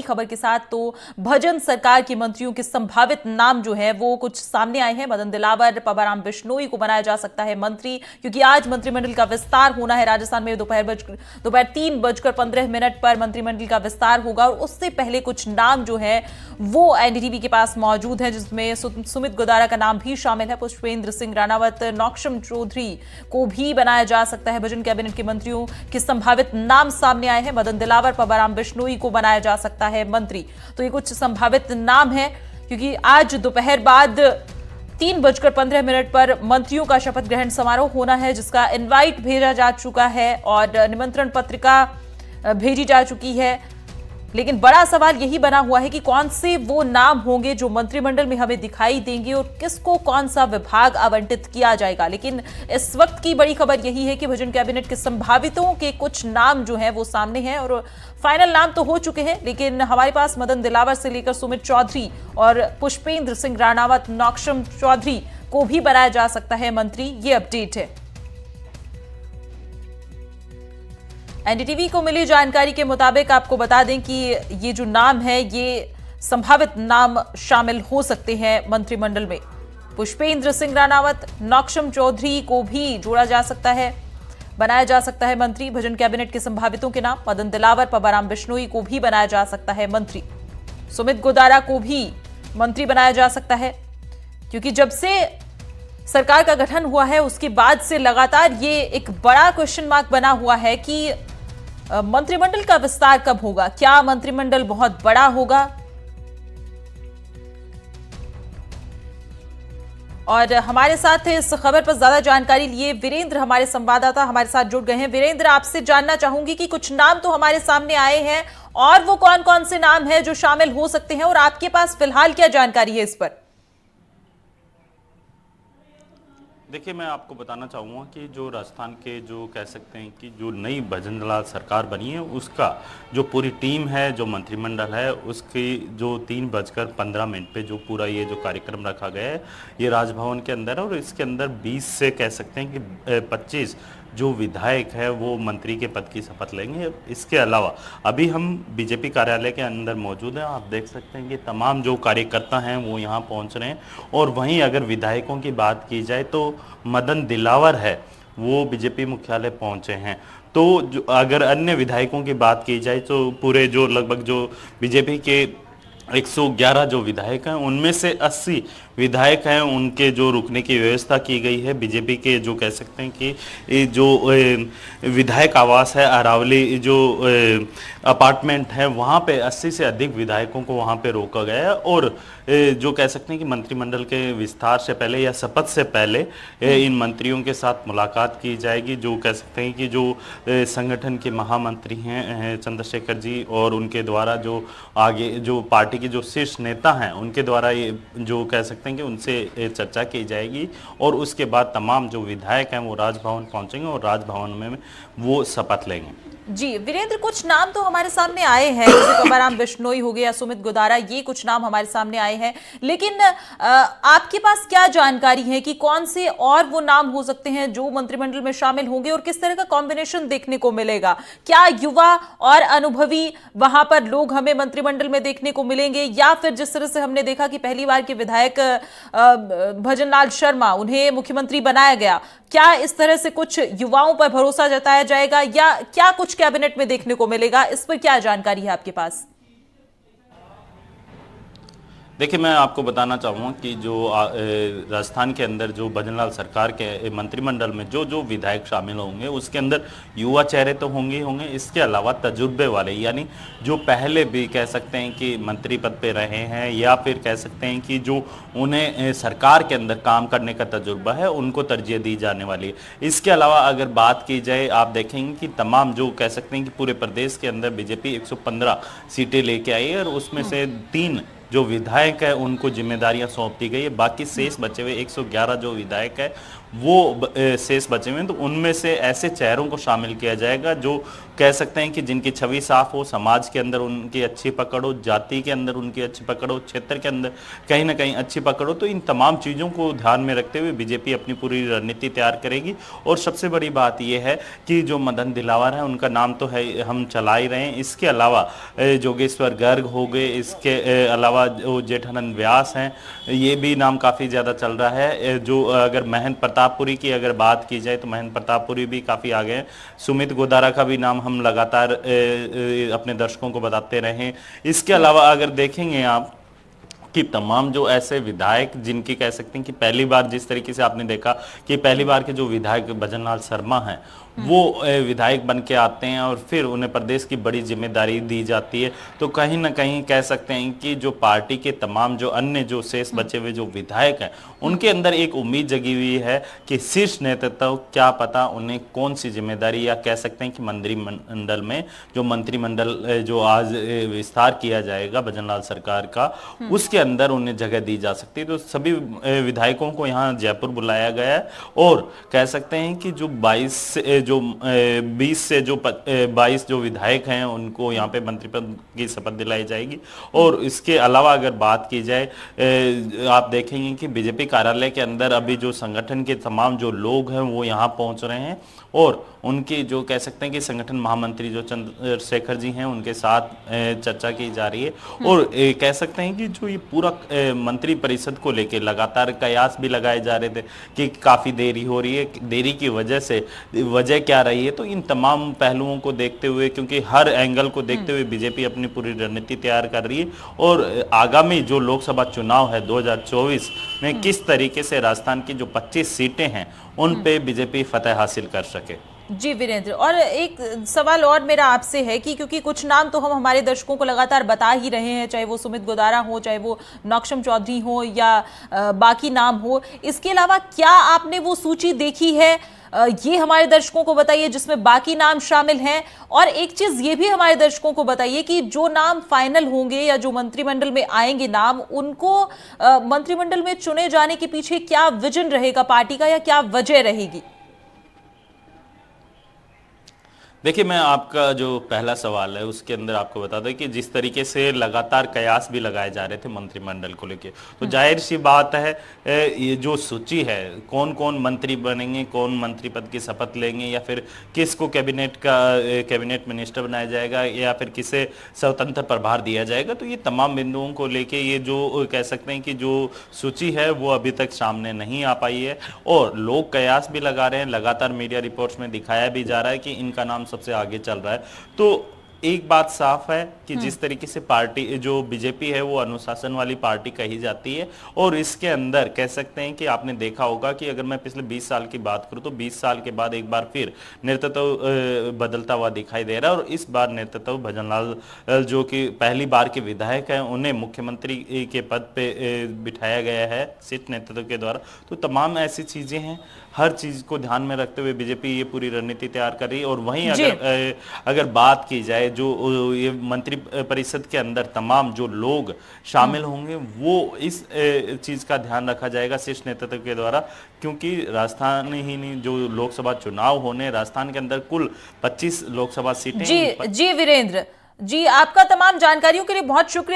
खबर के साथ तो भजन सरकार के मंत्रियों के संभावित नाम जो है वो कुछ सामने आए हैं। मदन दिलावर, पबाराम बिश्नोई को बनाया जा सकता है मंत्री, क्योंकि आज मंत्रिमंडल का विस्तार होना है। राजस्थान में दोपहर 3:15 पर मंत्रिमंडल का विस्तार होगा और उससे पहले कुछ नाम जो है वो एनडीटीवी के पास मौजूद है, जिसमें सुमित गोदारा का नाम भी शामिल है। पुष्पेंद्र सिंह राणावत, नौक्षम चौधरी को भी बनाया जा सकता है। भजन कैबिनेट के मंत्रियों के संभावित नाम सामने आए हैं। मदन दिलावर, पबाराम बिश्नोई को बनाया जा सकता है मंत्री। तो ये कुछ संभावित नाम है, क्योंकि आज दोपहर बाद 3:15 पर मंत्रियों का शपथ ग्रहण समारोह होना है, जिसका इनवाइट भेजा जा चुका है और निमंत्रण पत्रिका भेजी जा चुकी है। लेकिन बड़ा सवाल यही बना हुआ है कि कौन से वो नाम होंगे जो मंत्रिमंडल में हमें दिखाई देंगे और किसको कौन सा विभाग आवंटित किया जाएगा। लेकिन इस वक्त की बड़ी खबर यही है कि भजन कैबिनेट के संभावितों के कुछ नाम जो हैं वो सामने हैं और फाइनल नाम तो हो चुके हैं, लेकिन हमारे पास मदन दिलावर से लेकर सुमित चौधरी और पुष्पेंद्र सिंह राणावत, नौक्षम चौधरी को भी बनाया जा सकता है मंत्री। ये अपडेट है। एनडीटीवी को मिली जानकारी के मुताबिक आपको बता दें कि ये जो नाम है ये संभावित नाम शामिल हो सकते हैं मंत्रिमंडल में। पुष्पेंद्र सिंह राणावत, नौक्षम चौधरी को भी जोड़ा जा सकता है, बनाया जा सकता है मंत्री। भजन कैबिनेट के संभावितों के नाम मदन दिलावर, पबाराम बिश्नोई को भी बनाया जा सकता है मंत्री। सुमित गोदारा को भी मंत्री बनाया जा सकता है, क्योंकि जब से सरकार का गठन हुआ है उसके बाद से लगातार ये एक बड़ा क्वेश्चन मार्क बना हुआ है कि मंत्रिमंडल का विस्तार कब होगा। क्या मंत्रिमंडल बहुत बड़ा होगा? और हमारे साथ इस खबर पर ज्यादा जानकारी लिए वीरेंद्र, हमारे संवाददाता, हमारे साथ जुड़ गए हैं। वीरेंद्र, आपसे जानना चाहूंगी कि कुछ नाम तो हमारे सामने आए हैं और वो कौन कौन से नाम हैं जो शामिल हो सकते हैं और आपके पास फिलहाल क्या जानकारी है इस पर? देखिए, मैं आपको बताना चाहूँगा कि जो राजस्थान के जो कह सकते हैं कि जो नई भजन लाल सरकार बनी है उसका जो पूरी टीम है, जो मंत्रिमंडल है, उसकी जो 3:15 पे जो पूरा ये जो कार्यक्रम रखा गया है ये राजभवन के अंदर है और इसके अंदर 20 से कह सकते हैं कि 25 जो विधायक है वो मंत्री के पद की शपथ लेंगे। इसके अलावा अभी हम बीजेपी कार्यालय के अंदर मौजूद हैं, आप देख सकते हैं कि तमाम जो कार्यकर्ता हैं वो यहाँ पहुँच रहे हैं। और वहीं अगर विधायकों की बात की जाए तो मदन दिलावर है वो बीजेपी मुख्यालय पहुँचे हैं। तो जो अगर अन्य विधायकों की बात की जाए तो पूरे जो लगभग जो बीजेपी के 111 जो विधायक हैं उनमें से 80 विधायक हैं, उनके जो रुकने की व्यवस्था की गई है। बीजेपी के जो कह सकते हैं कि जो विधायक आवास है अरावली, जो अपार्टमेंट है, वहाँ पे 80 से अधिक विधायकों को वहाँ पे रोका गया है। और जो कह सकते हैं कि मंत्रिमंडल के विस्तार से पहले या शपथ से पहले इन मंत्रियों के साथ मुलाकात की जाएगी। जो कह सकते हैं कि जो संगठन के महामंत्री हैं चंद्रशेखर जी और उनके द्वारा जो आगे जो पार्टी के जो शीर्ष नेता हैं उनके द्वारा ये जो कह सकते हैं कि उनसे चर्चा की जाएगी और उसके बाद तमाम जो विधायक हैं वो राजभवन पहुंचेंगे और राजभवन में वो शपथ लेंगे। जी वीरेंद्र, कुछ नाम तो हमारे सामने आए हैं, जैसे पबाराम बिश्नोई हो गया, सुमित गोदारा, ये कुछ नाम हमारे सामने आए हैं। लेकिन आपके पास क्या जानकारी है कि कौन से और वो नाम हो सकते हैं जो मंत्रिमंडल में शामिल होंगे और किस तरह का कॉम्बिनेशन देखने को मिलेगा? क्या युवा और अनुभवी वहां पर लोग हमें मंत्रिमंडल में देखने को मिलेंगे, या फिर जिस तरह से हमने देखा कि पहली बार के विधायक भजन लाल शर्मा, उन्हें मुख्यमंत्री बनाया गया, क्या इस तरह से कुछ युवाओं पर भरोसा जताया जाएगा या क्या कुछ कैबिनेट में देखने को मिलेगा? इस पर क्या जानकारी है आपके पास? देखिए, मैं आपको बताना चाहूँगा कि जो राजस्थान के अंदर जो भजन लाल सरकार के मंत्रिमंडल में जो जो विधायक शामिल होंगे उसके अंदर युवा चेहरे तो होंगे होंगे, इसके अलावा तजुर्बे वाले, यानी जो पहले भी कह सकते हैं कि मंत्री पद पे रहे हैं या फिर कह सकते हैं कि जो उन्हें सरकार के अंदर काम करने का तजुर्बा है उनको तरजीह दी जाने वाली है। इसके अलावा अगर बात की जाए, आप देखेंगे कि तमाम जो कह सकते हैं कि पूरे प्रदेश के अंदर बीजेपी 115 सीटें लेके आई है और उसमें से 3 जो विधायक है उनको जिम्मेदारियां सौंप दी गई है। बाकी शेष बचे हुए 111 जो विधायक है वो शेष बचे हुए हैं, तो उनमें से ऐसे चेहरों को शामिल किया जाएगा जो कह सकते हैं कि जिनकी छवि साफ हो, समाज के अंदर उनकी अच्छी पकड़ हो, जाति के अंदर उनकी अच्छी पकड़ हो, क्षेत्र के अंदर कहीं ना कहीं अच्छी पकड़ हो। तो इन तमाम चीज़ों को ध्यान में रखते हुए बीजेपी अपनी पूरी रणनीति तैयार करेगी। और सबसे बड़ी बात यह है कि जो मदन दिलावर है, उनका नाम तो है, हम चला ही रहे हैं। इसके अलावा जोगेश्वर गर्ग हो गए, इसके अलावा जो जेठानंद व्यास हैं, ये भी नाम काफ़ी ज़्यादा चल रहा है। जो अगर महंत प्रतापपुरी की अगर बात की जाए तो महंत प्रतापपुरी भी काफ़ी आगे हैं। सुमित गोदारा का भी नाम हम लगातार अपने दर्शकों को बताते रहे। इसके अलावा अगर देखेंगे आप कि तमाम जो ऐसे विधायक जिनकी कह सकते हैं कि पहली बार, जिस तरीके से आपने देखा कि पहली बार के जो विधायक भजनलाल शर्मा हैं वो विधायक बन के आते हैं और फिर उन्हें प्रदेश की बड़ी जिम्मेदारी दी जाती है, तो कहीं ना कहीं कह सकते हैं कि जो पार्टी के तमाम जो अन्य जो शेष बचे हुए जो विधायक हैं उनके अंदर एक उम्मीद जगी हुई है कि शीर्ष नेतृत्व, क्या पता उन्हें कौन सी जिम्मेदारी, या कह सकते हैं कि मंत्रिमंडल में जो मंत्रिमंडल जो आज विस्तार किया जाएगा भजनलाल सरकार का, उसके अंदर उन्हें जगह दी जा सकती है। तो सभी विधायकों को यहाँ जयपुर बुलाया गया है और कह सकते हैं कि जो 20 से जो 22 जो विधायक हैं उनको यहाँ पे मंत्री पद की शपथ दिलाई जाएगी। और इसके अलावा अगर बात की जाए, आप देखेंगे कि बीजेपी कार्यालय के अंदर अभी जो संगठन के तमाम जो लोग हैं वो यहाँ पहुँच रहे हैं और उनकी जो कह सकते हैं कि संगठन महामंत्री जो चंद्रशेखर जी हैं उनके साथ चर्चा की जा रही है। और कह सकते हैं कि जो ये पूरा मंत्री परिषद को लेकर लगातार कयास भी लगाए जा रहे थे कि काफ़ी देरी हो रही है, देरी की वजह क्या रही है। तो इन तमाम पहलुओं को देखते हुए, क्योंकि हर एंगल को देखते हुए बीजेपी अपनी पूरी रणनीति तैयार कर रही है और आगामी जो लोकसभा चुनाव है 2024 में किस तरीके से राजस्थान की जो 25 सीटें हैं उन पे बीजेपी फतेह हासिल कर सके। जी वीरेंद्र, और एक सवाल और मेरा आपसे है कि क्योंकि कुछ नाम तो हम हमारे दर्शकों को लगातार बता ही रहे हैं, चाहे वो सुमित गोदारा हो, चाहे वो नौक्षम चौधरी हो या बाकी नाम हो, इसके अलावा क्या आपने वो सूची देखी है, ये हमारे दर्शकों को बताइए जिसमें बाकी नाम शामिल हैं। और एक चीज ये भी हमारे दर्शकों को बताइए कि जो नाम फाइनल होंगे या जो मंत्रिमंडल में आएंगे नाम, उनको मंत्रिमंडल में चुने जाने के पीछे क्या विजन रहेगा पार्टी का या क्या वजह रहेगी। देखिए, मैं आपका जो पहला सवाल है उसके अंदर आपको बता दें कि जिस तरीके से लगातार कयास भी लगाए जा रहे थे मंत्रिमंडल को लेके, तो जाहिर सी बात है ये जो सूची है कौन कौन मंत्री बनेंगे, कौन मंत्री पद की शपथ लेंगे, या फिर किसको कैबिनेट मिनिस्टर बनाया जाएगा या फिर किसे स्वतंत्र प्रभार दिया जाएगा, तो ये तमाम बिंदुओं को लेके ये जो कह सकते हैं कि जो सूची है वो अभी तक सामने नहीं आ पाई है। और लोग कयास भी लगा रहे हैं, लगातार मीडिया रिपोर्ट्स में दिखाया भी जा रहा है कि इनका नाम सबसे आगे चल रहा है। तो एक बात साफ है कि जिस तरीके से पार्टी जो बीजेपी है वो अनुशासन वाली पार्टी कही जाती है और इसके अंदर कह सकते हैं कि आपने देखा होगा कि अगर मैं पिछले 20 साल की बात करूं तो 20 साल के बाद एक बार फिर नेतृत्व बदलता हुआ दिखाई दे रहा है। और इस बार नेतृत्व भजनलाल जो कि पहली बार के विधायक हैं उन्हें मुख्यमंत्री के पद पे बिठाया गया है शीर्ष नेतृत्व के द्वारा। तो तमाम ऐसी चीजें हैं, हर चीज को ध्यान में रखते हुए बीजेपी ये पूरी रणनीति तैयार कर रही है। और वहीं अगर बात की जाए जो ये मंत्री परिषद के अंदर तमाम जो लोग शामिल होंगे वो इस चीज का ध्यान रखा जाएगा शीर्ष नेतृत्व के द्वारा, क्योंकि राजस्थान ही नहीं जो लोकसभा चुनाव होने, राजस्थान के अंदर कुल 25 लोकसभा सीटें। जी वीरेंद्र जी, आपका तमाम जानकारियों के लिए बहुत शुक्रिया।